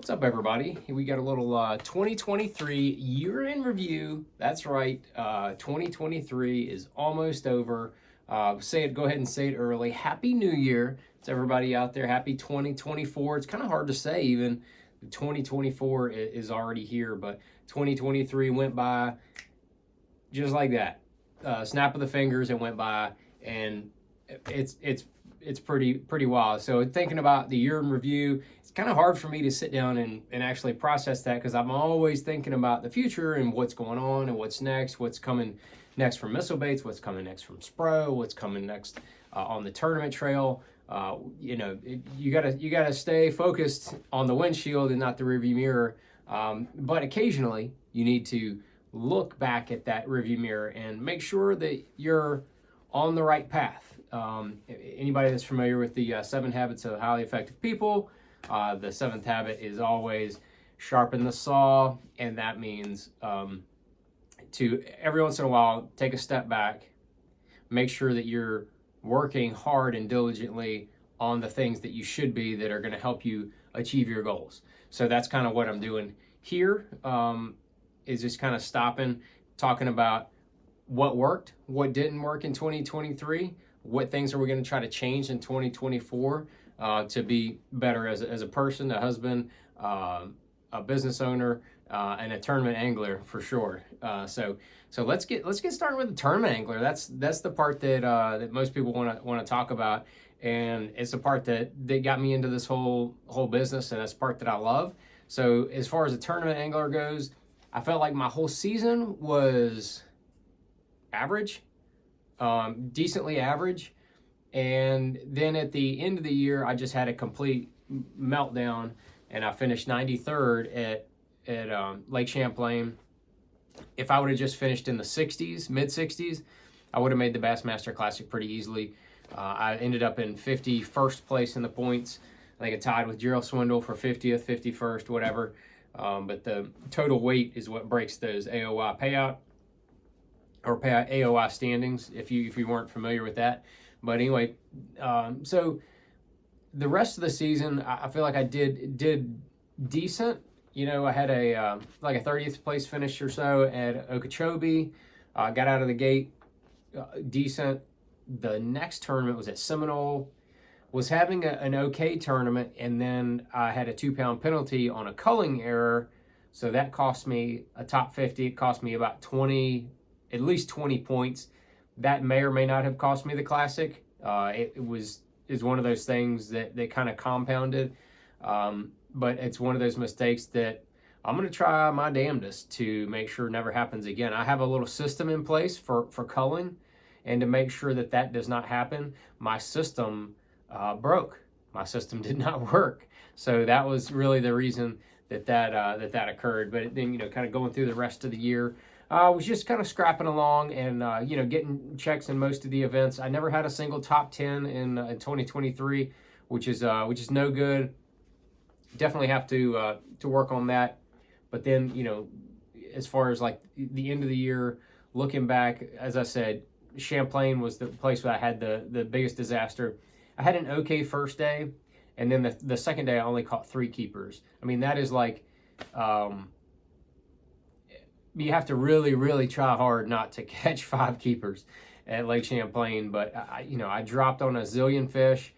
What's up, everybody? We got a little 2023 year in review. That's right, 2023 is almost over. Go ahead and say it early. Happy New Year to everybody out there. Happy 2024. It's kind of hard to say, even 2024 is already here, but 2023 went by just like that. Snap of the fingers, it went by, and it's pretty wild. So thinking about the year in review, it's kind of hard for me to sit down and actually process that, because I'm always thinking about the future and what's going on and what's next, what's coming next from Missile Baits, what's coming next from Spro, what's coming next on the tournament trail. You gotta stay focused on the windshield and not the rearview mirror. But occasionally you need to look back at that rearview mirror and make sure that you're on the right path. Anybody that's familiar with the 7 Habits of Highly Effective People, the 7th habit is always sharpen the saw, and that means to every once in a while take a step back, make sure that you're working hard and diligently on the things that you should be, that are going to help you achieve your goals. So that's kind of what I'm doing here, is just kind of stopping, talking about what worked, what didn't work in 2023, what things are we going to try to change in 2024 to be better as a person, a husband, a business owner, and a tournament angler for sure. So let's get started with the tournament angler. That's the part that most people want to talk about, and it's the part that got me into this whole business, and that's the part that I love. So as far as a tournament angler goes, I felt like my whole season was average, decently average. And then at the end of the year, I just had a complete meltdown, and I finished 93rd at Lake Champlain. If I would have just finished in the 60s, mid 60s, I would have made the Bassmaster Classic pretty easily. I ended up in 51st place in the points. I think I tied with Gerald Swindle for 50th, 51st, whatever. But the total weight is what breaks those AOI payout, or AOI standings, if you weren't familiar with that. But anyway, so the rest of the season, I feel like I did decent. You know, I had a 30th place finish or so at Okeechobee. Got out of the gate decent. The next tournament was at Seminole. Was having an okay tournament, and then I had a 2-pound penalty on a culling error, so that cost me a top 50. It cost me about at least 20 points. That may or may not have cost me the Classic. Is one of those things that kind of compounded, but it's one of those mistakes that I'm going to try my damnedest to make sure never happens again. I have a little system in place for culling, and to make sure that does not happen, my system broke. My system did not work. So that was really the reason that occurred. But then, kind of going through the rest of the year, I was just kind of scrapping along and, getting checks in most of the events. I never had a single top 10 in 2023, which is no good. Definitely have to work on that. But then, as far as like the end of the year, looking back, as I said, Champlain was the place where I had the biggest disaster. I had an okay first day, and then the second day I only caught 3 keepers. I mean, that is like, you have to really, really try hard not to catch 5 keepers at Lake Champlain. But I dropped on a zillion fish.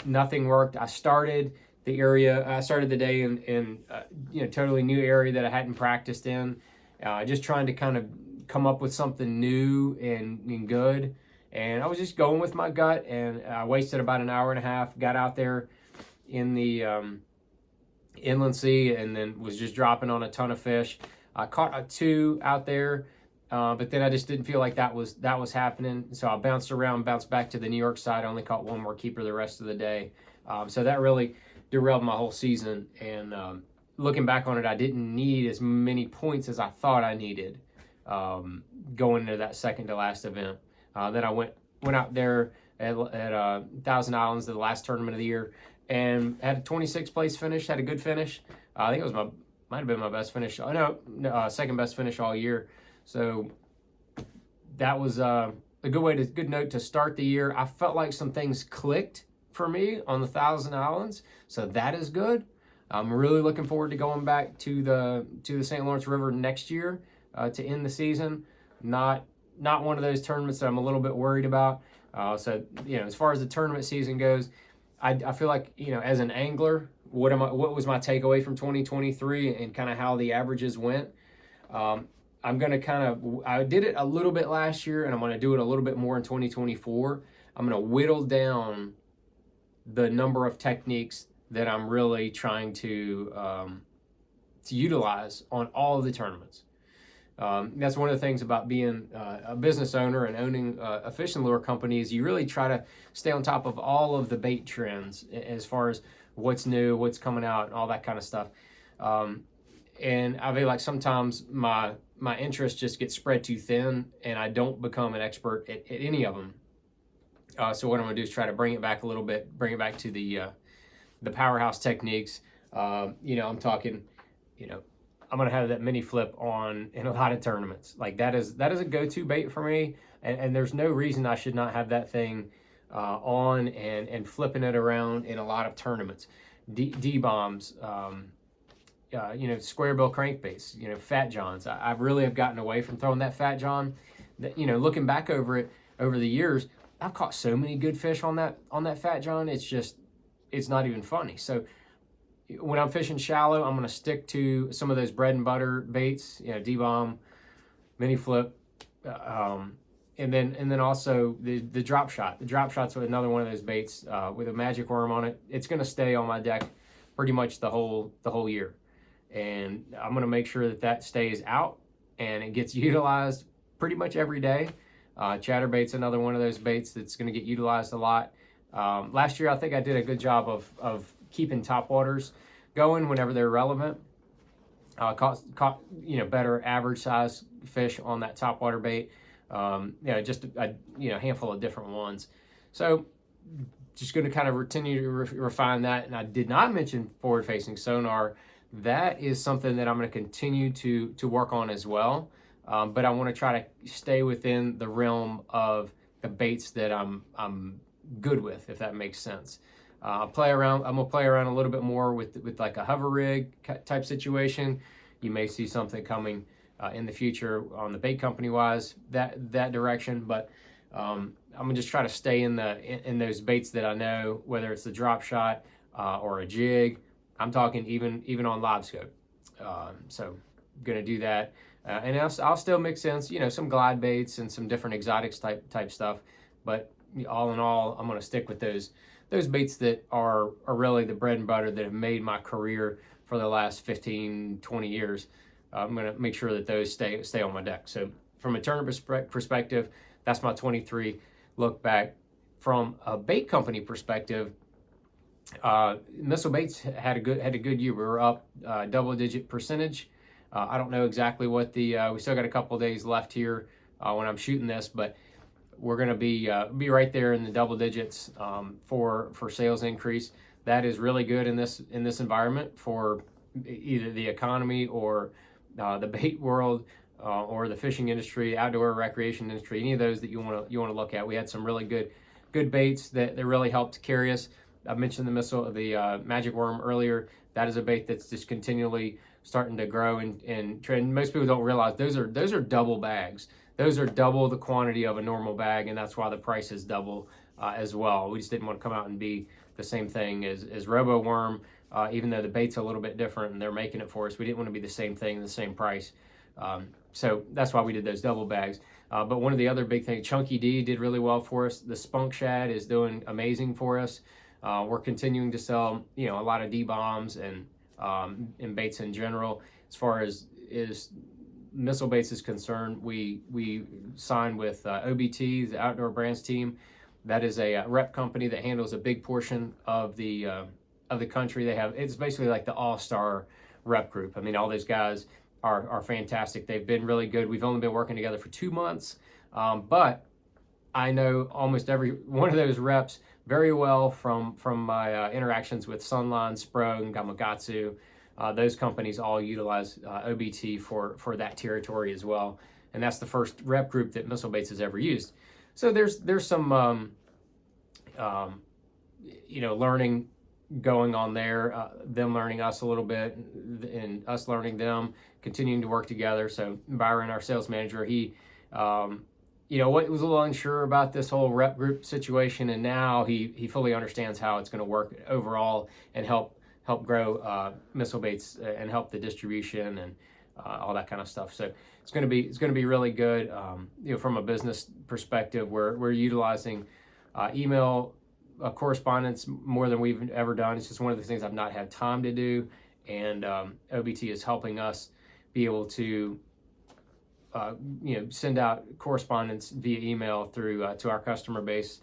Nothing worked. I started the day in totally new area that I hadn't practiced in. Just trying to kind of come up with something new and good. And I was just going with my gut, and I wasted about an hour and a half, got out there in the inland sea, and then was just dropping on a ton of fish. I caught 2 out there, but then I just didn't feel like that was happening. So I bounced back to the New York side. I only caught 1 more keeper the rest of the day. So that really derailed my whole season. And looking back on it, I didn't need as many points as I thought I needed going into that second to last event. Then I went out there at Thousand Islands, the last tournament of the year, and had a 26th place finish. Had a good finish. I think it was might have been my best finish. Oh no, second best finish all year. So that was a good note to start the year. I felt like some things clicked for me on the Thousand Islands, so that is good. I'm really looking forward to going back to the St. Lawrence River next year to end the season. Not one of those tournaments that I'm a little bit worried about. So as far as the tournament season goes, I feel like as an angler, what was my takeaway from 2023 and kind of how the averages went. I'm going to I did it a little bit last year, and I'm going to do it a little bit more in 2024. I'm going to whittle down the number of techniques that I'm really trying to utilize on all of the tournaments. That's one of the things about being a business owner and owning a fishing lure company is you really try to stay on top of all of the bait trends as far as what's new, what's coming out, and all that kind of stuff. And I feel like sometimes my interest just gets spread too thin, and I don't become an expert at any of them. So what I'm going to do is try to bring it back a little bit, bring it back to the powerhouse techniques. I'm talking, I'm going to have that mini flip on in a lot of tournaments. Like that is a go-to bait for me, and there's no reason I should not have that thing on and flipping it around in a lot of tournaments. D-bombs, square bill crankbaits, Fat Johns. I really have gotten away from throwing that Fat John. Looking back over the years, I've caught so many good fish on that Fat John. It's not even funny. So when I'm fishing shallow, I'm going to stick to some of those bread and butter baits, D-bomb, mini flip, and then also the drop shot. The drop shot's another one of those baits with a magic worm on it. It's going to stay on my deck pretty much the whole year, and I'm going to make sure that stays out and it gets utilized pretty much every day. Chatterbait's another one of those baits that's going to get utilized a lot. Last year, I think I did a good job of keeping topwaters going whenever they're relevant. Caught better average size fish on that topwater bait. Just a handful of different ones. So just going to kind of continue to refine that. And I did not mention forward facing sonar. That is something that I'm going to continue to work on as well. But I want to try to stay within the realm of the baits that I'm good with, if that makes sense. I'm gonna play around a little bit more with like a hover rig type situation. You may see something coming in the future on the bait company wise that direction, but I'm gonna just try to stay in those baits that I know, whether it's the drop shot or a jig. I'm talking even on live scope. So gonna do that, and I'll still mix in some glide baits and some different exotics type stuff, but all in all, I'm gonna stick with those baits that are really the bread and butter that have made my career for the last 15, 20 years. I'm going to make sure that those stay on my deck. So from a tournament perspective, that's my 23 look back. From a bait company perspective, Missile Baits had a good year. We were up double-digit percentage. I don't know exactly what we still got a couple of days left here when I'm shooting this, but we're going to be right there in the double digits for sales increase. That is really good in this environment for either the economy or the bait world or the fishing industry, outdoor recreation industry, any of those that you want to look at. We had some really good baits that really helped carry us. I mentioned the magic worm earlier. That is a bait that's just continually starting to grow and trend. Most people don't realize those are double bags. Those are double the quantity of a normal bag, and that's why the price is double as well. We just didn't want to come out and be the same thing as Robo Worm, even though the bait's a little bit different and they're making it for us. We didn't want to be the same thing, the same price. So that's why we did those double bags. But one of the other big things, Chunky D did really well for us. The Spunk Shad is doing amazing for us. We're continuing to sell, a lot of D-bombs and baits in general. As far as Missile Baits is concerned, we signed with OBT, the Outdoor Brands team. That is a rep company that handles a big portion of the country. It's basically like the all-star rep group. I mean, all those guys are fantastic. They've been really good. We've only been working together for 2 months, but I know almost every one of those reps very well from my interactions with Sunline, Spro, and Gamakatsu. Those companies all utilize OBT for that territory as well, and that's the first rep group that Missile Baits has ever used. So there's some learning going on there, them learning us a little bit and us learning them, continuing to work together. So Byron, our sales manager, he, what was a little unsure about this whole rep group situation, and now he fully understands how it's going to work overall and help grow Missile Baits and help the distribution and all that kind of stuff. So it's going to be really good. From a business perspective, we're utilizing email correspondence more than we've ever done. It's just one of the things I've not had time to do, and OBT is helping us be able to send out correspondence via email through to our customer base.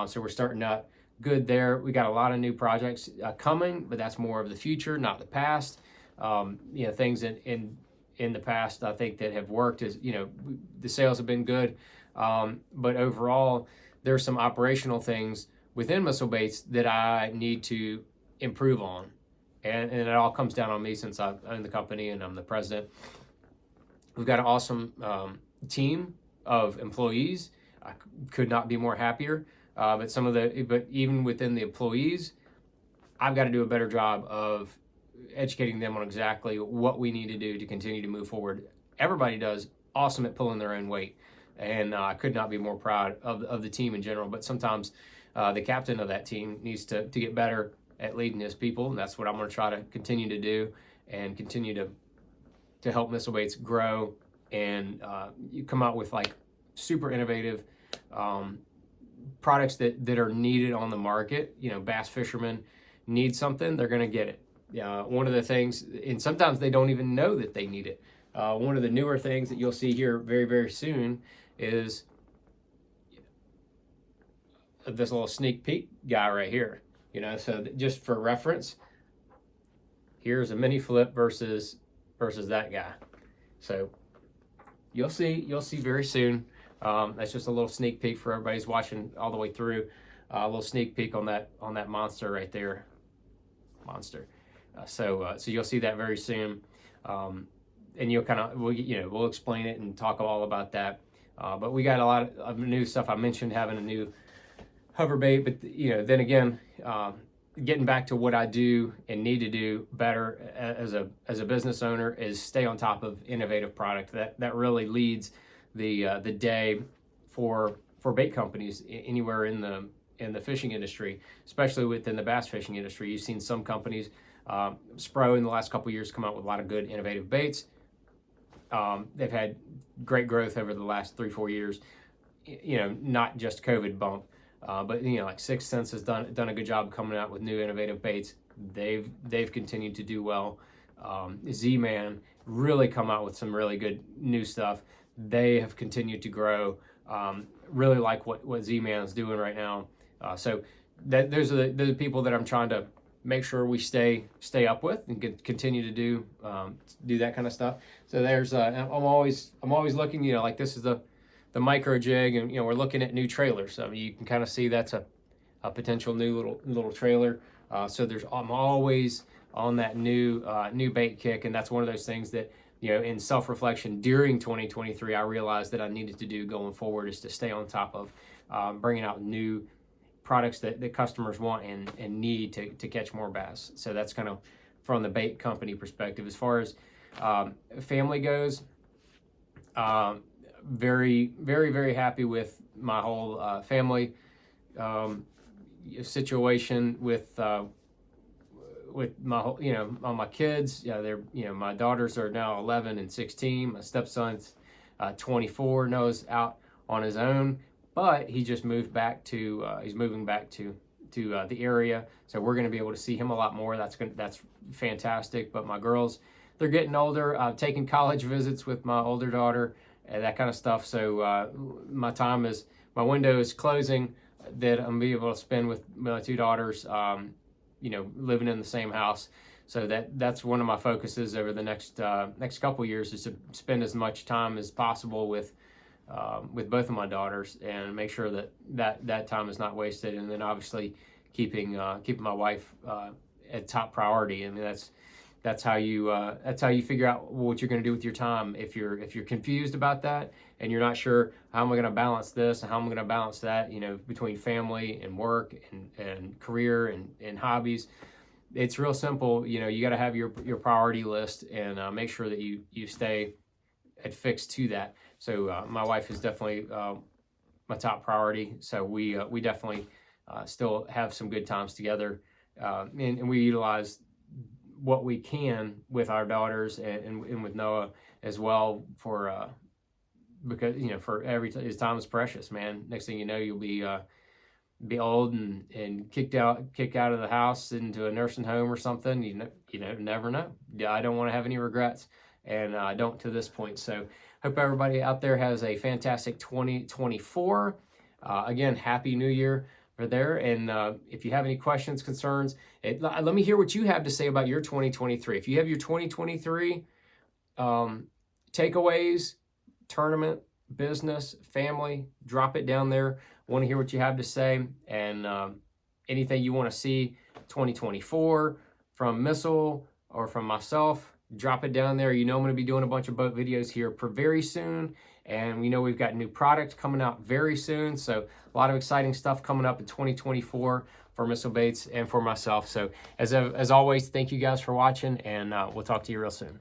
So we're starting out good there. We got a lot of new projects coming, but that's more of the future, not the past. Things in the past I think that have worked is the sales have been good, but overall there's some operational things within Missile Baits that I need to improve on, and it all comes down on me since I own the company and I'm the president. We've got an awesome team of employees. I could not be more happier. But even within the employees, I've got to do a better job of educating them on exactly what we need to do to continue to move forward. Everybody does awesome at pulling their own weight, and I could not be more proud of the team in general. But sometimes the captain of that team needs to get better at leading his people, and that's what I'm going to try to continue to do, and continue to help Missile Baits grow and you come out with like super innovative products that are needed on the market. Bass fishermen need something, they're going to get it. One of the things, and sometimes they don't even know that they need it. One of the newer things that you'll see here very, very soon is this little sneak peek guy right here. So just for reference, here's a mini flip versus that guy. So you'll see very soon. That's just a little sneak peek for everybody who's watching all the way through. A little sneak peek on that monster right there. So you'll see that very soon, and we'll explain it and talk all about that. But we got a lot of new stuff. I mentioned having a new hover bait, but then again, getting back to what I do and need to do better as a business owner is stay on top of innovative product. That really leads the day for bait companies anywhere in the fishing industry, especially within the bass fishing industry. You've seen some companies, Spro in the last couple of years, come out with a lot of good innovative baits. They've had great growth over the last 3-4 years. Not just COVID bump. But like Sixth Sense has done a good job coming out with new innovative baits. They've continued to do well. Z-Man really come out with some really good new stuff. They have continued to grow. Really like what Z-Man is doing right now. So those are the people that I'm trying to make sure we stay up with and continue to do that kind of stuff. So there's I'm always looking. Like this is the micro jig, and we're looking at new trailers. So you can kind of see that's a potential new little trailer. So I'm always on that new bait kick, and that's one of those things that in self-reflection during 2023 I realized that I needed to do going forward, is to stay on top of bringing out new products that customers want and need to catch more bass. So that's kind of from the bait company perspective. As far as family goes, very, very, very happy with my whole family situation with my whole, all my kids. They're, my daughters are now 11 and 16. My stepson's 24. Noah's out on his own, but he just moved back to he's moving back to the area, so we're going to be able to see him a lot more. That's fantastic. But my girls, they're getting older. Taking college visits with my older daughter and that kind of stuff. So my window is closing that I'm be able to spend with my two daughters, living in the same house. So that's one of my focuses over the next couple of years, is to spend as much time as possible with both of my daughters and make sure that time is not wasted. And then obviously keeping my wife at top priority. I mean, that's how you figure out what you're going to do with your time. If you're confused about that and you're not sure, how am I going to balance this and how am I going to balance that, between family and work and career and hobbies, it's real simple. You know, you got to have your priority list and make sure that you stay fixed to that. So my wife is definitely my top priority. So we definitely still have some good times together, and we utilize what we can with our daughters and with Noah as well for because you know for his time is precious, man. Next thing you know, you'll be old and kicked out of the house into a nursing home or something. You know never know. Yeah, I don't want to have any regrets, and I don't to this point. So hope everybody out there has a fantastic 2024. Again, Happy New Year for there. And if you have any questions, concerns, let me hear what you have to say about your 2023. If you have your 2023 takeaways, tournament, business, family, drop it down there. I want to hear what you have to say, and anything you want to see 2024 from Missile or from myself, drop it down there. You know I'm going to be doing a bunch of boat videos here very soon, and we know we've got new products coming out very soon, so a lot of exciting stuff coming up in 2024 for Missile Baits and for myself. So as always, thank you guys for watching, and we'll talk to you real soon.